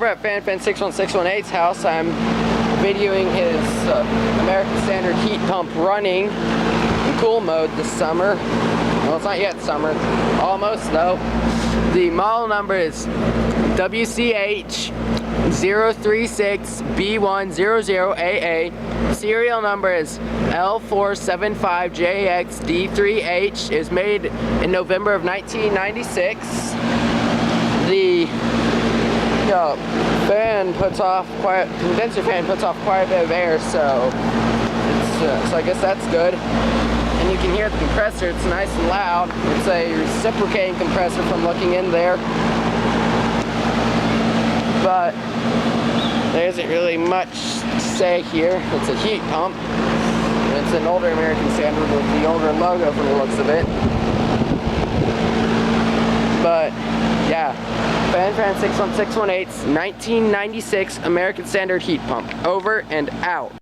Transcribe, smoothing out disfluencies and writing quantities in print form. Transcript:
over at FanFan61618's house. I'm videoing his American Standard heat pump running in cool mode this summer. Well, it's not yet summer. Almost though. The model number is WCH036B100AA. Serial number is L475JXD3H. Is made in November of 1996. The condenser fan puts off quite a bit of air, so I guess that's good. And you can hear the compressor, it's nice and loud. It's a reciprocating compressor from looking in there. But there isn't really much to say here. It's a heat pump. And it's an older American Standard with the older logo from the looks of it. But yeah, FanFan61618's 1996 American Standard heat pump. Over and out.